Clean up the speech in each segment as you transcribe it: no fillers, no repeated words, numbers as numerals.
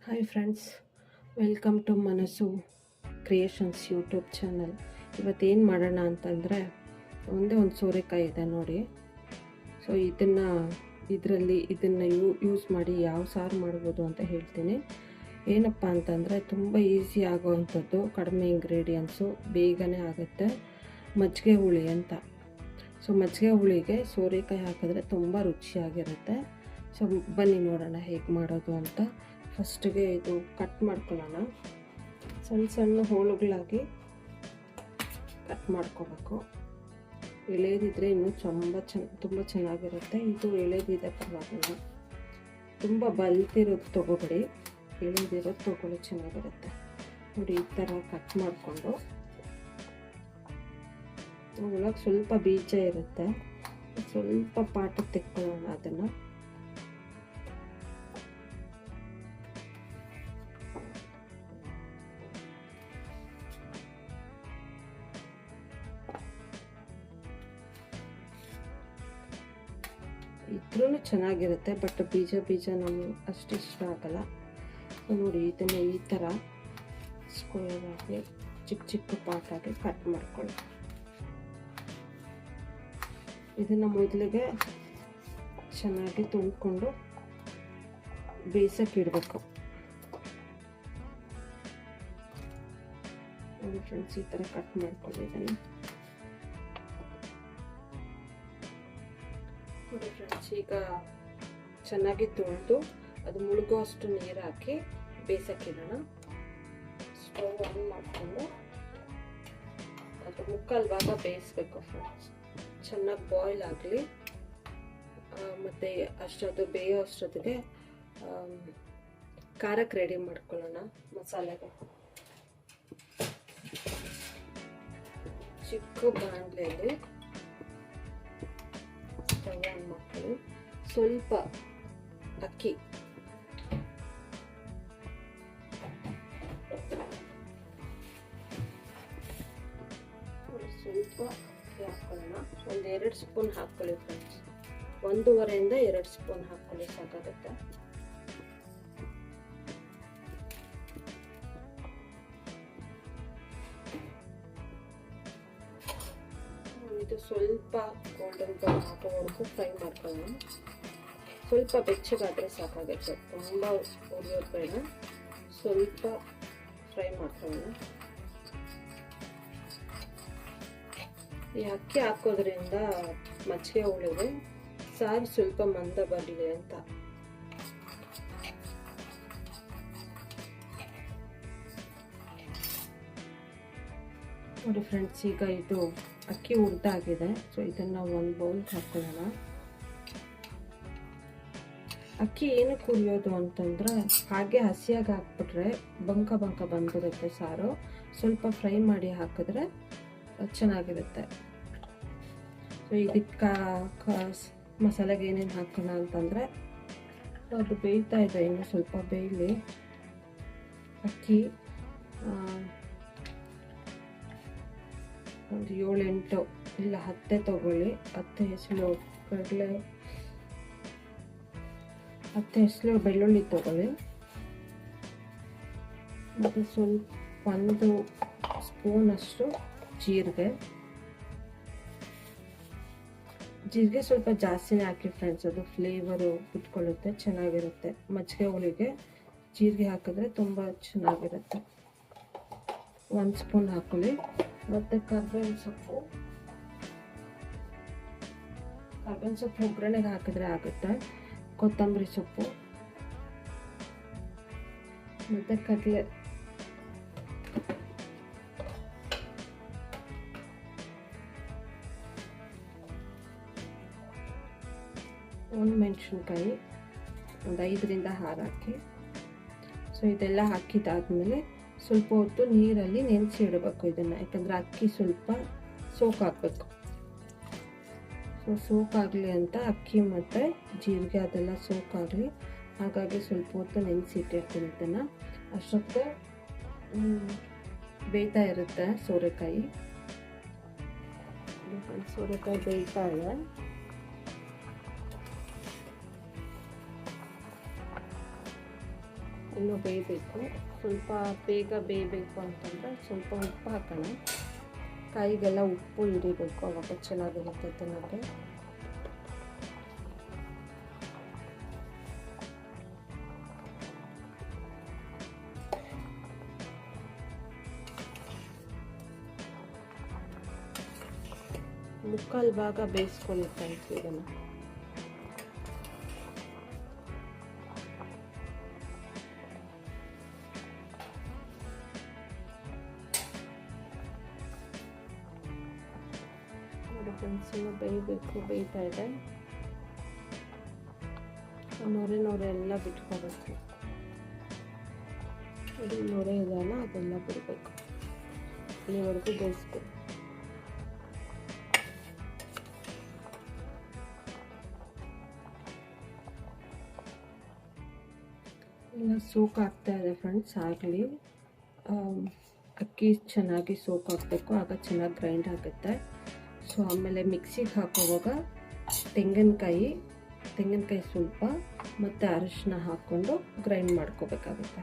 Hi friends, welcome to ಮನಸ್ಸು creations YouTube channel. ಇವತ್ತೇನು ಮಾಡೋಣ ಅಂತಂದರೆ, ಒಂದೇ ಒಂದು ಸೋರೆಕಾಯಿ ಇದೆ ನೋಡಿ. ಸೊ ಇದನ್ನು ಯೂಸ್ ಮಾಡಿ ಯಾವ ಸಾರು ಮಾಡ್ಬೋದು ಅಂತ ಹೇಳ್ತೀನಿ. ಏನಪ್ಪ ಅಂತಂದರೆ ತುಂಬ ಈಸಿ ಆಗೋವಂಥದ್ದು, ಕಡಿಮೆ ಇಂಗ್ರೀಡಿಯೆಂಟ್ಸು, ಬೇಗನೆ ಆಗುತ್ತೆ. ಮಜ್ಜಿಗೆ ಹುಳಿ ಅಂತ. ಸೊ ಮಜ್ಜಿಗೆ ಹುಳಿಗೆ ಸೋರೆಕಾಯಿ ಹಾಕಿದ್ರೆ ತುಂಬ ರುಚಿಯಾಗಿರುತ್ತೆ. ಸೊ ಬನ್ನಿ ನೋಡೋಣ ಹೇಗೆ ಮಾಡೋದು ಅಂತ. ಫಸ್ಟಿಗೆ ಇದು ಕಟ್ ಮಾಡ್ಕೊಳ್ಳೋಣ. ಸಣ್ಣ ಸಣ್ಣ ಹೋಳುಗಳಾಗಿ ಕಟ್ ಮಾಡ್ಕೋಬೇಕು. ಎಳೆದಿದ್ರೆ ಇನ್ನೂ ತುಂಬ ಚೆನ್ನಾಗಿರುತ್ತೆ. ಇದು ಎಳೆದಿದೆ ಪರವಾಗಿಲ್ಲ. ತುಂಬ ಬಲ್ತಿರೋದು ತೊಗೊಬೇಡಿ, ಎಳೆದಿರೋದು ತೊಗೊಳ್ಳಿ, ಚೆನ್ನಾಗಿರುತ್ತೆ ನೋಡಿ. ಈ ಥರ ಕಟ್ ಮಾಡಿಕೊಂಡು ಒಳಗೆ ಸ್ವಲ್ಪ ಬೀಜ ಇರುತ್ತೆ, ಸ್ವಲ್ಪ ಪಾಟಕ್ಕೆ ತೆಕ್ಕೊಳ್ಳೋಣ ಅದನ್ನು. ಇದ್ರೂ ಚೆನ್ನಾಗಿರುತ್ತೆ, ಬಟ್ ಬೀಜ ನಮಗೆ ಅಷ್ಟು ಇಷ್ಟ ಆಗಲ್ಲ. ನೋಡಿ, ಇದನ್ನು ಈ ಥರ ಸ್ಕ್ವೇರ್ ಆಗಿ ಚಿಕ್ಕ ಪಾಟಾಗಿ ಕಟ್ ಮಾಡ್ಕೊಳ್ಳಿ. ಇದನ್ನು ಮೊದಲಿಗೆ ಚೆನ್ನಾಗಿ ತುಂಬಿಕೊಂಡು ಬೇಯಿಸೋಕೆ ಇಡಬೇಕು. ನೋಡಿ ಫ್ರೆಂಡ್ಸ್, ಈ ಥರ ಕಟ್ ಮಾಡ್ಕೊಳ್ಳಿ ಇದನ್ನು. ನೋಡಿ ಫ್ರೆಂಡ್ಸ್, ಈಗ ಚೆನ್ನಾಗಿ ತೊಳೆದು ಅದು ಮುಳುಗೋ ಅಷ್ಟು ನೀರು ಹಾಕಿ ಬೇಯಿಸೋಕ್ಕಿಡೋಣ. ಸ್ಟವ್ ಆನ್ ಮಾಡಿಕೊಂಡು ಅದು ಮುಕ್ಕಾಲು ಭಾಗ ಬೇಯಿಸ್ಬೇಕು ಫ್ರೆಂಡ್ಸ್. ಚೆನ್ನಾಗಿ ಬಾಯ್ಲ್ ಆಗಲಿ. ಮತ್ತು ಅದು ಬೇಯೋ ಅಷ್ಟೊತ್ತಿಗೆ ಖಾರಕ್ಕೆ ರೆಡಿ ಮಾಡ್ಕೊಳ್ಳೋಣ. ಮಸಾಲೆಗೆ ಚಿಕ್ಕ ಬಾಣಲೆಯಲ್ಲಿ ಸ್ಟವ್ ಆನ್ ಮಾಡ್ಕೊಳ್ಳಿ. ಸ್ವಲ್ಪ ಅಕ್ಕಿ, ಸ್ವಲ್ಪ ಹಾಕೊಳ್ಳೋಣ. ಒಂದು 2 ಸ್ಪೂನ್ ಹಾಕ್ಕೊಳ್ಳಿ ಫ್ರೆಂಡ್ಸ್. 1.5 ಇಂದ 2 ಸ್ಪೂನ್ ಹಾಕ್ಕೊಳ್ಳಿ, ಸಾಕಾಗುತ್ತೆ. ಇದು ಸ್ವಲ್ಪ ಗೋಲ್ಡನ್ ಬ್ರೌನ್ ಆಗೋವರೆಗೂ ಫ್ರೈ ಮಾಡ್ಕೊಳ್ಳೋಣ. ಸ್ವಲ್ಪ ಬೆಚ್ಚಗಾದರೆ ಸಾಕಾಗುತ್ತೆ, ತುಂಬ ಉರಿಯೋದು ಬೇಡ. ಸ್ವಲ್ಪ ಫ್ರೈ ಮಾಡ್ಕೊಳ್ಳೋಣ. ಈ ಅಕ್ಕಿ ಹಾಕೋದ್ರಿಂದ ಮಜ್ಜಿಗೆ ಹುಳಿಗೆ ಸಾರು ಸ್ವಲ್ಪ ಮಂದ ಬರಲಿ ಅಂತ. ನೋಡಿ ಫ್ರೆಂಡ್ಸ್, ಈಗ ಇದು ಅಕ್ಕಿ ಹುರಿದಾಗಿದೆ. ಸೊ ಇದನ್ನು ಒಂದು ಬೌಲ್ಗೆ ಹಾಕೊಳ್ಳೋಣ. ಅಕ್ಕಿ ಏನಕ್ಕೆ ಹುರಿಯೋದು ಅಂತಂದರೆ, ಹಾಗೆ ಹಸಿಯಾಗಿ ಹಾಕ್ಬಿಟ್ರೆ ಬಂಕ ಬಂದ್ಬಿಡುತ್ತೆ ಸಾರು. ಸ್ವಲ್ಪ ಫ್ರೈ ಮಾಡಿ ಹಾಕಿದ್ರೆ ಚೆನ್ನಾಗಿರುತ್ತೆ. ಸೊ ಇದಕ್ಕೆ ಮಸಾಲೆಗೆ ಏನೇನು ಹಾಕೋಣ ಅಂತಂದರೆ, ಅದು ಬೇಯ್ತಾ ಇದೆ, ಇನ್ನು ಸ್ವಲ್ಪ ಬೇಯಲಿ. ಅಕ್ಕಿ ಒಂದು 7-8 ಇಲ್ಲ 10 ತಗೊಳ್ಳಿ. 10 ಹೆಸರು ಕಡಲೆ, 10 ಹೆಸರು ಬೆಳ್ಳುಳ್ಳಿ ತಗೊಳ್ಳಿ. ಮತ್ತು ಸ್ವಲ್ಪ 1 ಸ್ಪೂನ್ ಅಷ್ಟು ಜೀರಿಗೆ ಸ್ವಲ್ಪ ಜಾಸ್ತಿನೇ ಹಾಕಿ ಫ್ರೆಂಡ್ಸ್. ಅದು ಫ್ಲೇವರು ಬಿಟ್ಕೊಳ್ಳುತ್ತೆ, ಚೆನ್ನಾಗಿರುತ್ತೆ. ಮಜ್ಜಿಗೆ ಹುಳಿಗೆ ಜೀರಿಗೆ ಹಾಕಿದ್ರೆ ತುಂಬ ಚೆನ್ನಾಗಿರುತ್ತೆ. 1 ಸ್ಪೂನ್ ಹಾಕೊಳ್ಳಿ. ಮತ್ತು ಕರ್ಬೇವಿನ ಸೊಪ್ಪು ಒಗ್ಗರಣೆಗೆ ಹಾಕಿದ್ರೆ ಆಗುತ್ತೆ. ಕೊತ್ತಂಬರಿ ಸೊಪ್ಪು ಮತ್ತು ಕಡಲೆ, ಒಂದು ಮೆಣಸಿನ್ಕಾಯಿ, ಒಂದು 5ರಿಂದ 6 ಹಾಕಿ. ಸೊ ಇದೆಲ್ಲ ಹಾಕಿದಾದ್ಮೇಲೆ ಸ್ವಲ್ಪ ಹೊತ್ತು ನೀರಲ್ಲಿ ನೆನೆಸಿ ಇಡಬೇಕು ಇದನ್ನು, ಯಾಕಂದರೆ ಅಕ್ಕಿ ಸ್ವಲ್ಪ ಸೋಕಾಗಬೇಕು. ಸೊ ಸೋಕಾಗಲಿ ಅಂತ ಅಕ್ಕಿ ಮತ್ತು ಜೀರಿಗೆ ಅದೆಲ್ಲ ಸೋಕಾಗಲಿ, ಹಾಗಾಗಿ ಸ್ವಲ್ಪ ಹೊತ್ತು ನೆನೆಸಿ ಇಟ್ಟಿರ್ತೀನಿ ಇದನ್ನು. ಅಷ್ಟೊತ್ತಿಗೆ ಬೇಯ್ತಾ ಇರುತ್ತೆ ಸೋರೆಕಾಯಿ ಬೇಯ್ತಾ ಇದೆ. ಇನ್ನೂ ಬೇಯಬೇಕು. ಸ್ವಲ್ಪ ಬೇಗ ಬೇಯಬೇಕು ಅಂತಂದರೆ ಸ್ವಲ್ಪ ಉಪ್ಪು ಹಾಕೋಣ. ಕಾಯಿಗೆಲ್ಲ ಉಪ್ಪು ಹಿಡಿಬೇಕು, ಅವಾಗ ಚೆನ್ನಾಗಿರುತ್ತೆ ತಿನ್ನೋಕ್ಕೆ. ಮುಕ್ಕಾಲು ಭಾಗ ಬೇಯಿಸ್ಕೊಳ್ಳಿ ಫ್ರೆಂಡ್ಸ್ ಇದನ್ನು. ನೋಡಿ ಫ್ರೆಂಡ್ಸ್, ಇನ್ನು ಬೇಯಬೇಕು, ಬೇಯ್ತಾ ಇದೆ. ನೊರೆ ಎಲ್ಲ ಬಿಟ್ಕೋಬೇಕು. ನೋಡಿ ನೊರೆ ಇದೆಯಲ್ಲ, ಅದೆಲ್ಲ ಬಿಡಬೇಕು. ಇಲ್ಲಿವರೆಗೂ ಬೇಯಿಸ್ಬೇಕು. ಎಲ್ಲ ಸೋಕ್ ಆಗ್ತಾ ಇದೆ ಫ್ರೆಂಡ್ಸ್. ಆಗಲಿ ಅಕ್ಕಿ ಚೆನ್ನಾಗಿ ಸೋಕ್ ಹಾಕಬೇಕು, ಆಗ ಚೆನ್ನಾಗಿ ಗ್ರೈಂಡ್ ಆಗುತ್ತೆ. ಸೊ ಆಮೇಲೆ ಮಿಕ್ಸಿಗೆ ಹಾಕೋವಾಗ ತೆಂಗಿನಕಾಯಿ ಸ್ವಲ್ಪ ಮತ್ತು ಅರಿಶಿನ ಹಾಕ್ಕೊಂಡು ಗ್ರೈಂಡ್ ಮಾಡ್ಕೋಬೇಕಾಗುತ್ತೆ.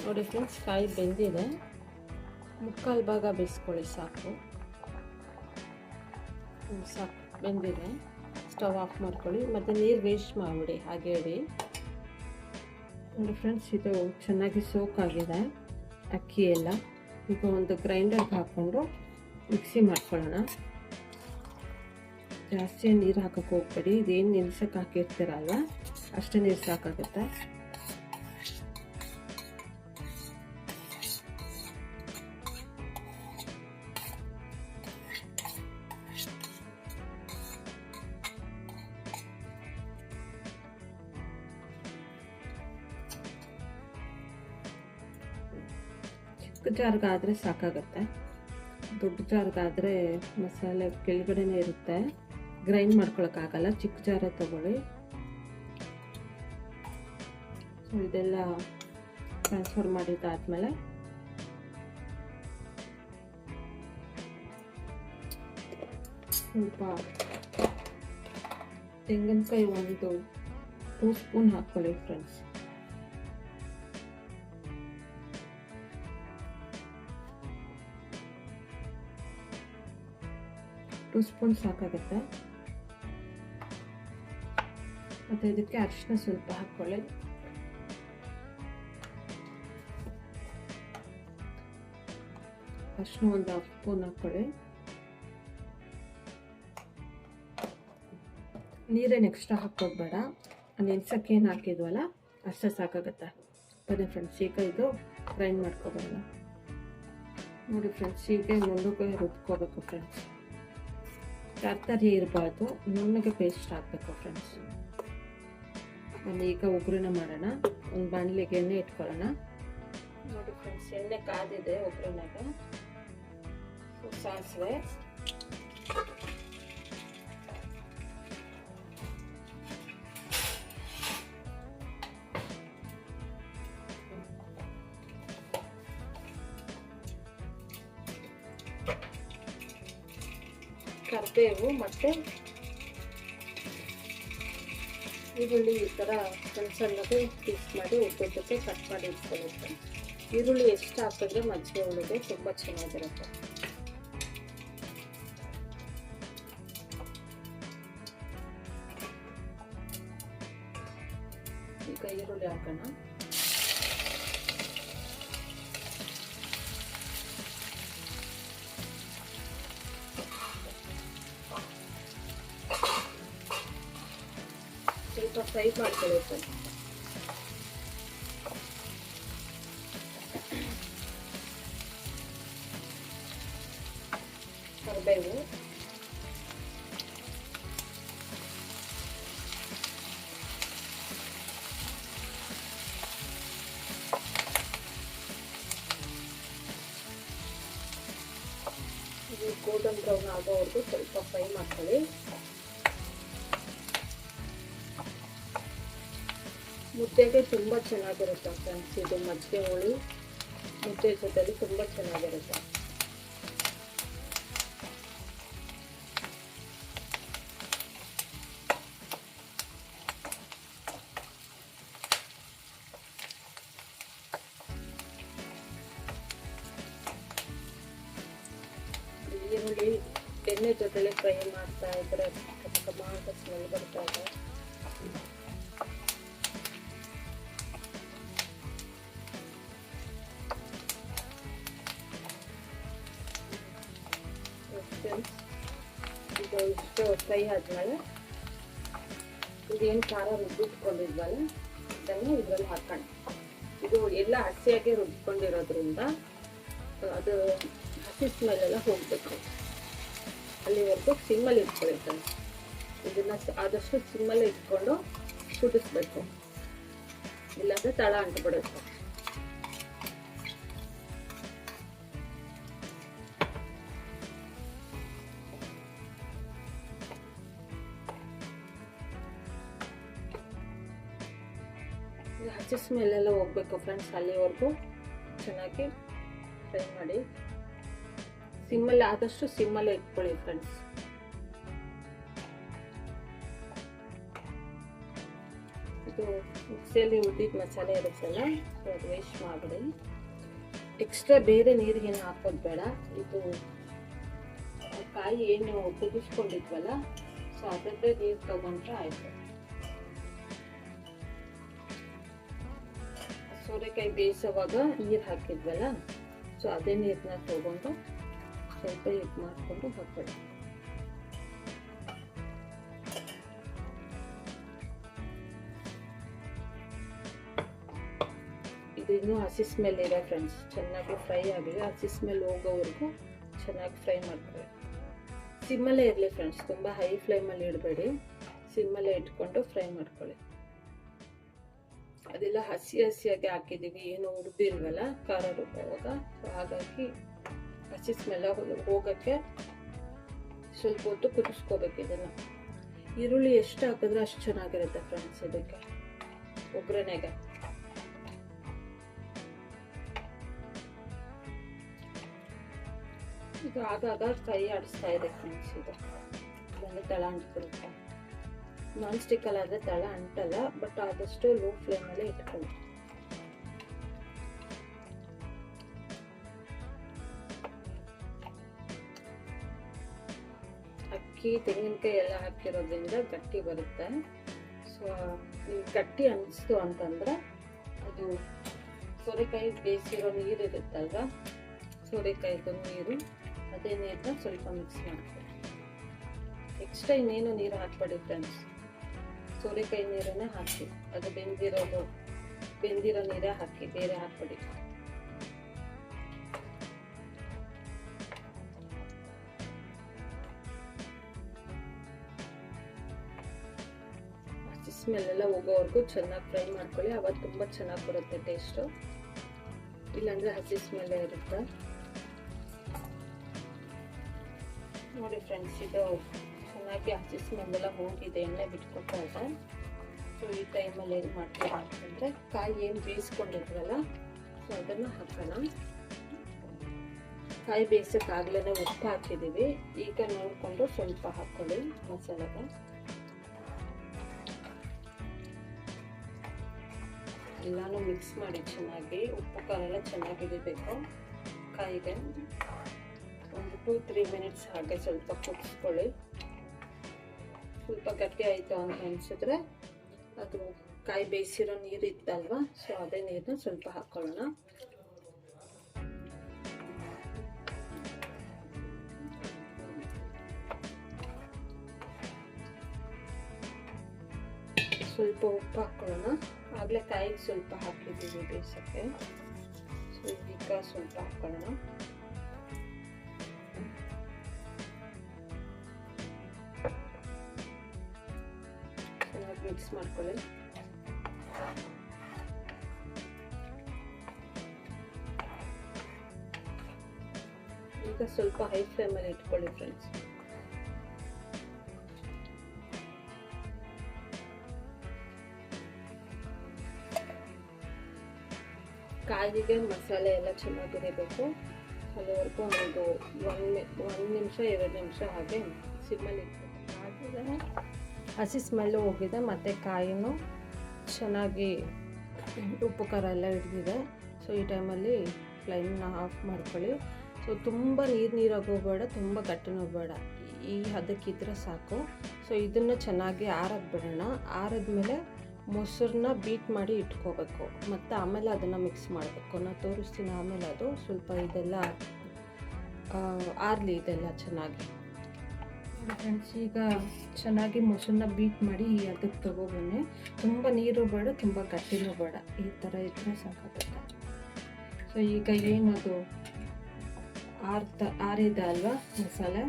ನೋಡಿ ಫ್ರೆಂಡ್ಸ್, ಕಾಯಿ ಬೆಂದಿದೆ. ಮುಕ್ಕಾಲು ಭಾಗ ಬೇಯಿಸ್ಕೊಳ್ಳಿ, ಸಾಕು ಬೆಂದಿದೆ. ಸ್ಟವ್ ಆಫ್ ಮಾಡ್ಕೊಳ್ಳಿ, ಮತ್ತು ನೀರು ವೇಸ್ಟ್ ಮಾಡಿಬಿಡಿ, ಹಾಗೆ ಇಡಿ. ನೋಡಿ ಫ್ರೆಂಡ್ಸ್, ಇದು ಚೆನ್ನಾಗಿ ಸೋಕ್ ಆಗಿದೆ ಅಕ್ಕಿ ಎಲ್ಲ. ಈಗ ಒಂದು ಗ್ರೈಂಡರ್ಗೆ ಹಾಕ್ಕೊಂಡು ಮಿಕ್ಸಿ ಮಾಡ್ಕೊಳ್ಳೋಣ. ಜಾಸ್ತಿ ನೀರು ಹಾಕಕ್ಕೆ ಹೋಗ್ಬೇಡಿ, ಇದೇನು ನೆನೆಸಕ್ಕೆ ಹಾಕಿರ್ತೀರಲ್ವ ಅಷ್ಟೇ ನೀರು ಸಾಕಾಗುತ್ತೆ. ಚಿಕ್ಕ ಜಾರ್ಗಾದರೆ ಸಾಕಾಗುತ್ತೆ, ದೊಡ್ಡ ಜಾರ್ಗಾದರೆ ಮಸಾಲೆ ಕೆಳಗಡೆನೇ ಇರುತ್ತೆ, ಗ್ರೈಂಡ್ ಮಾಡ್ಕೊಳಕ್ಕಾಗಲ್ಲ. ಚಿಕ್ಕ ಜಾರ ತಗೊಳ್ಳಿ. ಸೊ ಇದೆಲ್ಲ ಟ್ರಾನ್ಸ್ಫರ್ ಮಾಡಿದ್ದಾದ್ಮೇಲೆ ಸ್ವಲ್ಪ ತೆಂಗಿನಕಾಯಿ ಒಂದು 2 ಸ್ಪೂನ್ ಹಾಕ್ಕೊಳ್ಳಿ ಫ್ರೆಂಡ್ಸ್. ಟೂ ಸ್ಪೂನ್ ಸಾಕಾಗುತ್ತೆ. ಮತ್ತು ಇದಕ್ಕೆ ಅರಿಶಿನ ಸ್ವಲ್ಪ ಹಾಕ್ಕೊಳ್ಳಿ. ಅರಿಶಿನ ಒಂದು 1/2 ಸ್ಪೂನ್ ಹಾಕ್ಕೊಳ್ಳಿ. ನೀರೇನು ಎಕ್ಸ್ಟ್ರಾ ಹಾಕೋದು ಬೇಡ, ನೆನ್ಸಕ್ಕೆ ಏನು ಹಾಕಿದ್ವಲ್ಲ ಅಷ್ಟೇ ಸಾಕಾಗುತ್ತೆ. ಬನ್ನಿ ಫ್ರೆಂಡ್ಸ್, ಈಗ ಇದು ಗ್ರೈಂಡ್ ಮಾಡ್ಕೊಬರೋಣ. ನೋಡಿ ಫ್ರೆಂಡ್ಸ್, ಹೀಗೆ ನುಣ್ಣಗೆ ರುಬ್ಕೋಬೇಕು ಫ್ರೆಂಡ್ಸ್. ತರಕಾರಿ ಇರಬಾರ್ದು, ನುಣ್ಣಗೆ ಪೇಸ್ಟ್ ಹಾಕಬೇಕು ಫ್ರೆಂಡ್ಸ್. ನಾನು ಈಗ ಒಗ್ಗರಣೆ ಮಾಡೋಣ. ಒಂದು ಬಾಣಲೆಗೆ ಎಣ್ಣೆ ಇಟ್ಕೊಳ್ಳೋಣ. ನೋಡಿ ಫ್ರೆಂಡ್ಸ್, ಎಣ್ಣೆ ಕಾದಿದೆ ಒಗ್ಗರಣೆಗೆ. ಸಾಸಿವೆ, ಕರಿಬೇವು ಮತ್ತು ಈರುಳ್ಳಿ ಈ ಥರ ಸಣ್ಣಗೆ ಪೀಸ್ ಮಾಡಿ ಉದ್ದಕ್ಕೆ ಕಟ್ ಮಾಡಿ ಇಟ್ಕೊಳ್ಳುತ್ತೆ. ಈರುಳ್ಳಿ ಎಷ್ಟು ಹಾಕಿದ್ರೆ ಮಜ್ಜಿಗೆ ಹುಳಿಗೆ ತುಂಬ ಚೆನ್ನಾಗಿರುತ್ತೆ. ಈಗ ಈರುಳ್ಳಿ ಹಾಕೋಣ. ಸ್ವಲ್ಪ ಫ್ರೈ ಮಾಡ್ಕೊಳ್ಳುತ್ತೆ. ಕರಿಬೇವು, ಇದು ಗೋಲ್ಡನ್ ಬ್ರೌನ್ ಆಗೋವರೆಗೂ ಸ್ವಲ್ಪ ಫ್ರೈ ಮಾಡ್ಕೊಳ್ಳಿ. ಮುದ್ದೆಗೆ ತುಂಬ ಚೆನ್ನಾಗಿರುತ್ತೆ ಫ್ರೆಂಡ್ಸ್. ಇದು ಮಜ್ಜಿಗೆ ಹುಳಿ ಮುದ್ದೆ ಜೊತೆಲಿ ತುಂಬ ಚೆನ್ನಾಗಿರುತ್ತೆ. ಎಣ್ಣೆ ಜೊತೆಲೆ ಫ್ರೈ ಮಾಡ್ತಾ ಇದ್ರೆ ಕಮ್ಮ ಅಂತ ಸ್ಮೆಲ್ ಬರ್ತಾ ಇದೆ. ಇದು ಇಷ್ಟು ಫ್ರೈ ಆದ್ಮೇಲೆ ಇದೇನು ಖಾರ ರುಬ್ಬಿಟ್ಕೊಂಡಿದ್ವಲ್ಲ ಇದನ್ನು ಇದರಲ್ಲಿ ಹಾಕೋಣ. ಇದು ಎಲ್ಲ ಹಸಿಯಾಗಿ ರುಬ್ಕೊಂಡಿರೋದ್ರಿಂದ ಅದು ಹಸಿ ಸ್ಮೆಲ್ಲೆಲ್ಲ ಹೋಗಬೇಕು. ಅಲ್ಲಿವರೆಗೂ ಸಿಮ್ಮಲ್ಲಿ ಇಟ್ಕೊಳ್ತಾರೆ. ಇದನ್ನು ಆದಷ್ಟು ಸಿಮ್ಮಲ್ಲಿ ಇಟ್ಕೊಂಡು ಕುದಿಸ್ಬೇಕು, ಇಲ್ಲಾಂದರೆ ತಳ ಅಂಟ್ಬಿಡುತ್ತೆ. ಹಸಿ ಸ್ಮೆಲ್ಲೆಲ್ಲ ಹೋಗ್ಬೇಕು ಫ್ರೆಂಡ್ಸ್. ಅಲ್ಲಿವರೆಗೂ ಚೆನ್ನಾಗಿ ಫ್ರೈ ಮಾಡಿ. ಸಿಮ್ಮಲ್ಲಿ ಆದಷ್ಟು ಸಿಮ್ಮಲ್ಲೇ ಇಟ್ಕೊಳ್ಳಿ ಫ್ರೆಂಡ್ಸ್. ಇದು ಮಿಕ್ಸಿಯಲ್ಲಿ ಉದ್ದಿದ ಮಸಾಲೆ ಇರುತ್ತಲ್ಲ, ಅದು ವೇಸ್ಟ್ ಮಾಡಿಬಿಡಿ. ಎಕ್ಸ್ಟ್ರಾ ಬೇರೆ ನೀರಿಗೆ ಏನು ಹಾಕೋದು ಬೇಡ. ಇದು ಕಾಯಿ ಏನು ಕುದಿಸ್ಕೊಂಡಿದ್ವಲ್ಲ, ಸೊ ಅದರದ್ದೇ ನೀರು ತಗೊಂಡ್ರೆ ಆಯಿತು. ಸೋರೆಕಾಯಿ ಬೇಯಿಸುವಾಗ ನೀರು ಹಾಕಿದ್ವಲ್ಲ, ಸೊ ಅದೇ ನೀರನ್ನ ತಗೊಂಡು ಸ್ವಲ್ಪ ಇದು ಮಾಡಿಕೊಂಡು ಹಾಕೊಳ್ಳಿ. ಇದು ಇನ್ನೂ ಹಸಿ ಸ್ಮೆಲ್ ಇದೆ ಫ್ರೆಂಡ್ಸ್. ಚೆನ್ನಾಗಿ ಫ್ರೈ ಆಗಿದೆ. ಹಸಿ ಸ್ಮೆಲ್ ಹೋಗೋವರೆಗೂ ಚೆನ್ನಾಗಿ ಫ್ರೈ ಮಾಡ್ಕೊಳ್ಳಿ. ಸಿಮ್ಮಲ್ಲೇ ಇರಲಿ ಫ್ರೆಂಡ್ಸ್, ತುಂಬ ಹೈ ಫ್ಲೇಮಲ್ಲಿ ಇಡಬೇಡಿ. ಸಿಮ್ಮಲ್ಲೇ ಇಟ್ಕೊಂಡು ಫ್ರೈ ಮಾಡ್ಕೊಳ್ಳಿ. ಅದೆಲ್ಲ ಹಸಿಯಾಗಿ ಹಾಕಿದ್ದೀವಿ, ಏನು ಹುರಿದಿಲ್ವಲ್ಲ ಖಾರ ರುಬ್ಬುವಾಗ. ಹಾಗಾಗಿ ಹಸಿ ಸ್ಮೆಲ್ಲ ಹೋಗೋಕ್ಕೆ ಸ್ವಲ್ಪ ಹೊತ್ತು ಕುದಿಸ್ಕೋಬೇಕು. ಇದನ್ನು ಈರುಳ್ಳಿ ಎಷ್ಟು ಹಾಕಿದ್ರೆ ಅಷ್ಟು ಚೆನ್ನಾಗಿರುತ್ತೆ ಫ್ರೆಂಡ್ಸ್ ಇದಕ್ಕೆ ಒಗ್ಗರಣೆಗೆ. ಈಗ ಆಗಾಗ ಕೈ ಆಡಿಸ್ತಾ ಇದೆ ಫ್ರೆಂಡ್ಸ್. ಇದು ಇಲ್ಲಾಂದರೆ ತಳ ಅಂಟ್ಬಿಡುತ್ತೆ. ನಾನ್ ಸ್ಟಿಕ್ಕಲ್ಲಿ ಆದರೆ ತಳ ಅಂಟಲ್ಲ, ಬಟ್ ಆದಷ್ಟು ಲೋ ಫ್ಲೇಮಲ್ಲೇ ಇಟ್ಕೊಳ್ಳಿ. ಅಕ್ಕಿ ತೆಂಗಿನಕಾಯಿ ಎಲ್ಲ ಹಾಕಿರೋದ್ರಿಂದ ಗಟ್ಟಿ ಬರುತ್ತೆ. ಸೊ ನೀವು ಗಟ್ಟಿ ಅನಿಸ್ತು ಅಂತಂದರೆ ಅದು ಸೋರೆಕಾಯಿ ಬೇಯಿಸಿರೋ ನೀರು ಇರುತ್ತಲ್ವ, ಸೋರೆಕಾಯಿದು ನೀರು, ಅದೇ ನೀರನ್ನ ಸ್ವಲ್ಪ ಮಿಕ್ಸ್ ಮಾಡ್ಕೊಳ್ಳಿ. ಎಕ್ಸ್ಟ್ರಾ ಇನ್ನೇನು ನೀರು ಹಾಕ್ಬೇಡಿ ಫ್ರೆಂಡ್ಸ್. ಸೋರೆಕಾಯಿ ನೀರನ್ನೇ ಹಾಕಿ, ಅದು ಬೆಂದಿರೋ ನೀರೇ ಹಾಕಿ, ಬೇರೆ ಹಾಕ್ಬೇಡಿ. ಹಸಿ ಸ್ಮೆಲ್ ಎಲ್ಲ ಹೋಗೋವರೆಗೂ ಚೆನ್ನಾಗಿ ಫ್ರೈ ಮಾಡ್ಕೊಳ್ಳಿ. ಅವಾಗ ತುಂಬ ಚೆನ್ನಾಗಿ ಬರುತ್ತೆ ಟೇಸ್ಟು. ಇಲ್ಲಾಂದರೆ ಹಸಿ ಸ್ಮೆಲ್ಲೇ ಇರುತ್ತೆ. ನೋಡಿ ಫ್ರೆಂಡ್ಸ್, ಇದು ಚೆನ್ನಾಗಿ ಹಸಿ ಸ್ಮೆಲ್ಲೆಲ್ಲ ಹೋಗಿದೆ, ಎಣ್ಣೆ ಬಿಟ್ಕೊಳ್ತಾ ಇದೆ. ಸೊ ಈ ಟೈಮಲ್ಲಿ ಏನು ಮಾಡ್ತೀವಿ ಅಂತಂದರೆ ಕಾಯಿ ಏನು ಬೇಯಿಸ್ಕೊಂಡಿದ್ವಲ್ಲ, ಸೊ ಅದನ್ನು ಹಾಕೋಣ. ಕಾಯಿ ಬೇಯಿಸೋಕ್ಕಾಗಲೇ ಉಪ್ಪು ಹಾಕಿದ್ದೀವಿ. ಈಗ ನೋಡಿಕೊಂಡು ಸ್ವಲ್ಪ ಹಾಕ್ಕೊಳ್ಳಿ ಮಸಾಲೆಗೆ. ಎಲ್ಲನೂ ಮಿಕ್ಸ್ ಮಾಡಿ ಚೆನ್ನಾಗಿ. ಉಪ್ಪು ಖಾರ ಎಲ್ಲ ಚೆನ್ನಾಗಿ ಹಿಡಿಬೇಕು ಕಾಯಿಗೆ. ಒಂದು 2-3 ಮಿನಿಟ್ಸ್ ಹಾಗೆ ಸ್ವಲ್ಪ ಕುದಿಸ್ಕೊಳ್ಳಿ. ಸ್ವಲ್ಪ ಗಟ್ಟಿ ಆಯಿತು ಅಂತ ಅನಿಸಿದ್ರೆ ಅದು ಕಾಯಿ ಬೇಯಿಸಿರೋ ನೀರು ಇತ್ತಲ್ವ, ಸೊ ಅದೇ ನೀರನ್ನ ಸ್ವಲ್ಪ ಹಾಕ್ಕೊಳ್ಳೋಣ. ಸ್ವಲ್ಪ ಉಪ್ಪು ಹಾಕ್ಕೊಳ್ಳೋಣ. ಆಗಲೇ ಕಾಯಿಗೆ ಸ್ವಲ್ಪ ಹಾಕಿದ್ದೀವಿ ಬೇಯಿಸೋಕ್ಕೆ, ಸೊ ಈಗ ಸ್ವಲ್ಪ ಹಾಕ್ಕೊಳ್ಳೋಣ. ಮಿಕ್ಸ್ ಮಾಡ್ಕೊಳ್ಳಿ. ಈಗ ಸ್ವಲ್ಪ ಹೈ ಫ್ಲೇಮಲ್ಲಿ ಇಟ್ಕೊಳ್ಳಿ ಫ್ರೆಂಡ್ಸ್. ಕಾಯಿಗೆ ಮಸಾಲೆ ಎಲ್ಲ ಚೆನ್ನಾಗಿ ಹಿಡಿಬೇಕು. ಅಲ್ಲಿವರೆಗೂ ಒಂದು 1 ನಿಮಿಷ 2 ನಿಮಿಷ ಹಾಗೆ ಸಿಮ್ಮಲ್ಲಿ ಇಟ್ಬೇಕು. ಹಸಿ ಸ್ಮೆಲ್ಲು ಹೋಗಿದೆ, ಮತ್ತು ಕಾಯಿನೂ ಚೆನ್ನಾಗಿ ಉಪ್ಪು ಖಾರ ಎಲ್ಲ ಹಿಡಿದಿದೆ. ಸೊ ಈ ಟೈಮಲ್ಲಿ ಫ್ಲೇಮ್ನ ಆಫ್ ಮಾಡ್ಕೊಳ್ಳಿ. ಸೊ ತುಂಬ ನೀರಾಗಿ ಹೋಗಬೇಡ, ತುಂಬ ಗಟ್ಟಿನೂ ಬೇಡ. ಈ ಹದಕ್ಕಿದ್ರೆ ಸಾಕು. ಸೊ ಇದನ್ನು ಚೆನ್ನಾಗಿ ಆರಕ್ಕೆ ಬಿಡೋಣ. ಆರಿದ್ಮೇಲೆ ಮೊಸರನ್ನ ಬೀಟ್ ಮಾಡಿ ಇಟ್ಕೋಬೇಕು, ಮತ್ತು ಆಮೇಲೆ ಅದನ್ನು ಮಿಕ್ಸ್ ಮಾಡಬೇಕು. ನಾನು ತೋರಿಸ್ತೀನಿ ಆಮೇಲೆ. ಅದು ಸ್ವಲ್ಪ ಇದೆಲ್ಲ ಆರಲಿ ಇದೆಲ್ಲ ಚೆನ್ನಾಗಿ. ಫ್ರೆಂಡ್ಸ್, ಈಗ ಚೆನ್ನಾಗಿ ಮೊಸರನ್ನ ಬೀಟ್ ಮಾಡಿ ಅದಕ್ಕೆ ತೊಗೊಬನ್ನಿ. ತುಂಬ ನೀರು ಬೇಡ, ತುಂಬ ಗಟ್ಟಿನೂ ಬೇಡ, ಈ ಥರ ಇದ್ದರೆ ಸಾಕಾಗುತ್ತೆ. ಸೊ ಈಗ ಏನದು ಆರಿದೆ ಅಲ್ವಾ ಮಸಾಲೆ,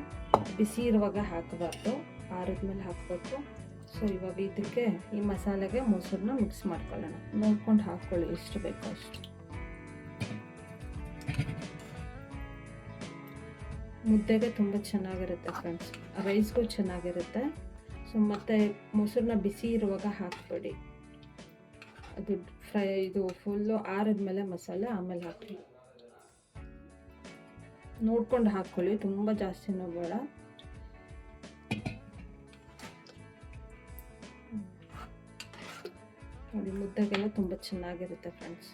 ಬಿಸಿ ಇರುವಾಗ ಹಾಕಬಾರ್ದು, ಆರಿದ್ಮೇಲೆ ಹಾಕಬೇಕು. ಸೊ ಇವಾಗ ಇದಕ್ಕೆ ಈ ಮಸಾಲೆಗೆ ಮೊಸರನ್ನ ಮಿಕ್ಸ್ ಮಾಡ್ಕೊಳ್ಳೋಣ. ನೋಡ್ಕೊಂಡು ಹಾಕ್ಕೊಳ್ಳಿ ಎಷ್ಟು ಬೇಕೋ ಅಷ್ಟು. ಮುದ್ದೆಗೆ ತುಂಬ ಚೆನ್ನಾಗಿರುತ್ತೆ ಫ್ರೆಂಡ್ಸ್, ರೈಸ್ಗೂ ಚೆನ್ನಾಗಿರುತ್ತೆ. ಸೊ ಮತ್ತು ಮೊಸರನ್ನ ಬಿಸಿ ಇರುವಾಗ ಹಾಕ್ಬೇಡಿ, ಅದು ಇದು ಫುಲ್ಲು ಆರಿದ್ಮೇಲೆ ಮಸಾಲೆ ಆಮೇಲೆ ಹಾಕಿ. ನೋಡ್ಕೊಂಡು ಹಾಕ್ಕೊಳ್ಳಿ, ತುಂಬ ಜಾಸ್ತಿನೂ ಬೇಡ. ನೋಡಿ, ಮುದ್ದೆಗೆಲ್ಲ ತುಂಬ ಚೆನ್ನಾಗಿರುತ್ತೆ ಫ್ರೆಂಡ್ಸ್.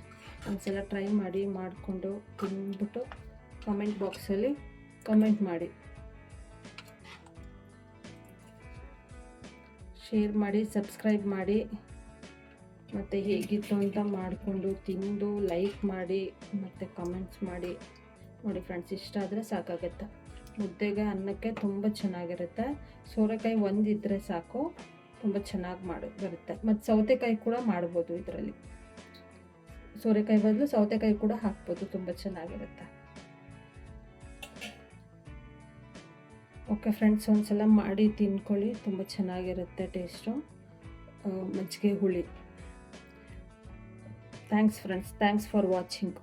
ಒಂದ್ಸಲ ಟ್ರೈ ಮಾಡಿ, ಮಾಡಿಕೊಂಡು ತಿಂದ್ಬಿಟ್ಟು ಕಮೆಂಟ್ ಬಾಕ್ಸಲ್ಲಿ ಕಮೆಂಟ್ ಮಾಡಿ, ಶೇರ್ ಮಾಡಿ, ಸಬ್ಸ್ಕ್ರೈಬ್ ಮಾಡಿ, ಮತ್ತು ಹೇಗಿತ್ತು ಅಂತ ಮಾಡಿಕೊಂಡು ತಿಂದು ಲೈಕ್ ಮಾಡಿ ಮತ್ತು ಕಮೆಂಟ್ಸ್ ಮಾಡಿ. ನೋಡಿ ಫ್ರೆಂಡ್ಸ್, ಇಷ್ಟ ಆದರೆ ಸಾಕಾಗುತ್ತೆ. ಮುದ್ದೆಗೆ ಅನ್ನಕ್ಕೆ ತುಂಬ ಚೆನ್ನಾಗಿರುತ್ತೆ. ಸೋರೆಕಾಯಿ ಒಂದಿದ್ದರೆ ಸಾಕು, ತುಂಬ ಚೆನ್ನಾಗಿ ಬರುತ್ತೆ. ಮತ್ತು ಸೌತೆಕಾಯಿ ಕೂಡ ಮಾಡ್ಬೋದು ಇದರಲ್ಲಿ. ಸೋರೆಕಾಯಿ ಬದಲು ಸೌತೆಕಾಯಿ ಕೂಡ ಹಾಕ್ಬೋದು, ತುಂಬ ಚೆನ್ನಾಗಿರುತ್ತೆ. ಓಕೆ ಫ್ರೆಂಡ್ಸ್, ಒಂದ್ಸಲ ಮಾಡಿ ತಿನ್ಕೊಳ್ಳಿ, ತುಂಬ ಚೆನ್ನಾಗಿರುತ್ತೆ ಟೇಸ್ಟು. ಮಜ್ಜಿಗೆ ಹುಳಿ. Thanks friends, thanks for watching.